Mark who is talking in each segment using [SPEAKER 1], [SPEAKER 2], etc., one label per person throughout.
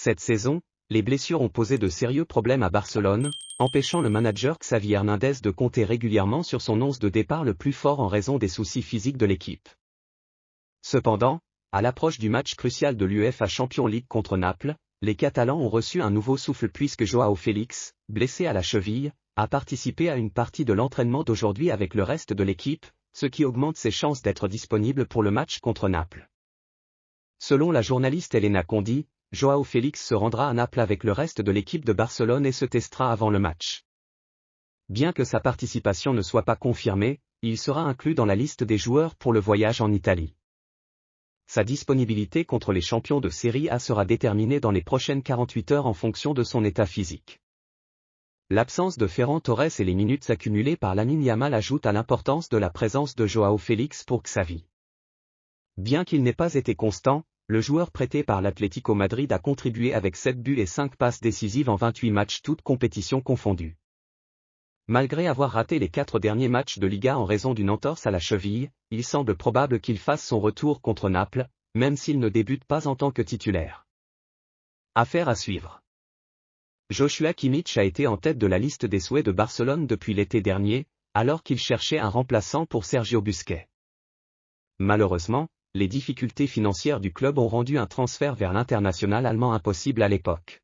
[SPEAKER 1] Cette saison, les blessures ont posé de sérieux problèmes à Barcelone, empêchant le manager Xavi Hernandez de compter régulièrement sur son 11 de départ le plus fort en raison des soucis physiques de l'équipe. Cependant, à l'approche du match crucial de l'UEFA Champions League contre Naples, les Catalans ont reçu un nouveau souffle puisque Joao Félix, blessé à la cheville, a participé à une partie de l'entraînement d'aujourd'hui avec le reste de l'équipe, ce qui augmente ses chances d'être disponible pour le match contre Naples. Selon la journaliste Elena Condi, Joao Félix se rendra à Naples avec le reste de l'équipe de Barcelone et se testera avant le match. Bien que sa participation ne soit pas confirmée, il sera inclus dans la liste des joueurs pour le voyage en Italie. Sa disponibilité contre les champions de Série A sera déterminée dans les prochaines 48 heures en fonction de son état physique. L'absence de Ferran Torres et les minutes accumulées par Lamine Yamal ajoutent à l'importance de la présence de Joao Félix pour Xavi. Bien qu'il n'ait pas été constant, le joueur prêté par l'Atlético Madrid a contribué avec 7 buts et 5 passes décisives en 28 matchs toutes compétitions confondues. Malgré avoir raté les 4 derniers matchs de Liga en raison d'une entorse à la cheville, il semble probable qu'il fasse son retour contre Naples, même s'il ne débute pas en tant que titulaire. Affaire à suivre. Joshua Kimmich a été en tête de la liste des souhaits de Barcelone depuis l'été dernier, alors qu'il cherchait un remplaçant pour Sergio Busquets. Malheureusement, les difficultés financières du club ont rendu un transfert vers l'international allemand impossible à l'époque.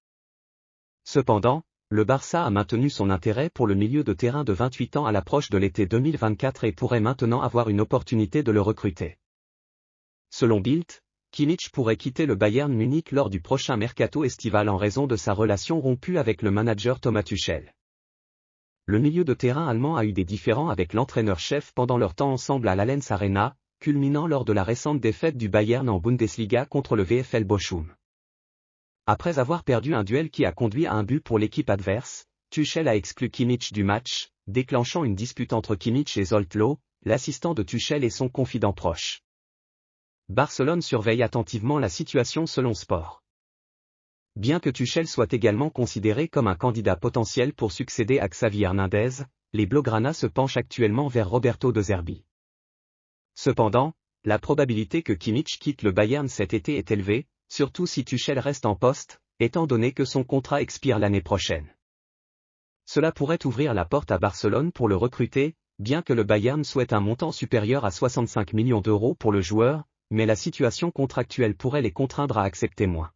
[SPEAKER 1] Cependant, le Barça a maintenu son intérêt pour le milieu de terrain de 28 ans à l'approche de l'été 2024 et pourrait maintenant avoir une opportunité de le recruter. Selon Bild, Kimmich pourrait quitter le Bayern Munich lors du prochain mercato estival en raison de sa relation rompue avec le manager Thomas Tuchel. Le milieu de terrain allemand a eu des différends avec l'entraîneur-chef pendant leur temps ensemble à l'Allianz Arena, culminant lors de la récente défaite du Bayern en Bundesliga contre le VfL Bochum. Après avoir perdu un duel qui a conduit à un but pour l'équipe adverse, Tuchel a exclu Kimmich du match, déclenchant une dispute entre Kimmich et Zoltlo, l'assistant de Tuchel et son confident proche. Barcelone surveille attentivement la situation selon Sport. Bien que Tuchel soit également considéré comme un candidat potentiel pour succéder à Xavi Hernandez, les Blaugrana se penchent actuellement vers Roberto De Zerbi. Cependant, la probabilité que Kimmich quitte le Bayern cet été est élevée, surtout si Tuchel reste en poste, étant donné que son contrat expire l'année prochaine. Cela pourrait ouvrir la porte à Barcelone pour le recruter, bien que le Bayern souhaite un montant supérieur à 65 millions d'euros pour le joueur, mais la situation contractuelle pourrait les contraindre à accepter moins.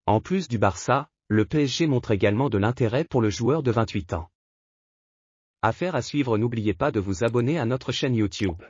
[SPEAKER 1] En plus du Barça, le PSG montre également de l'intérêt pour le joueur de 28 ans. Affaire à suivre, n'oubliez pas de vous abonner à notre chaîne YouTube.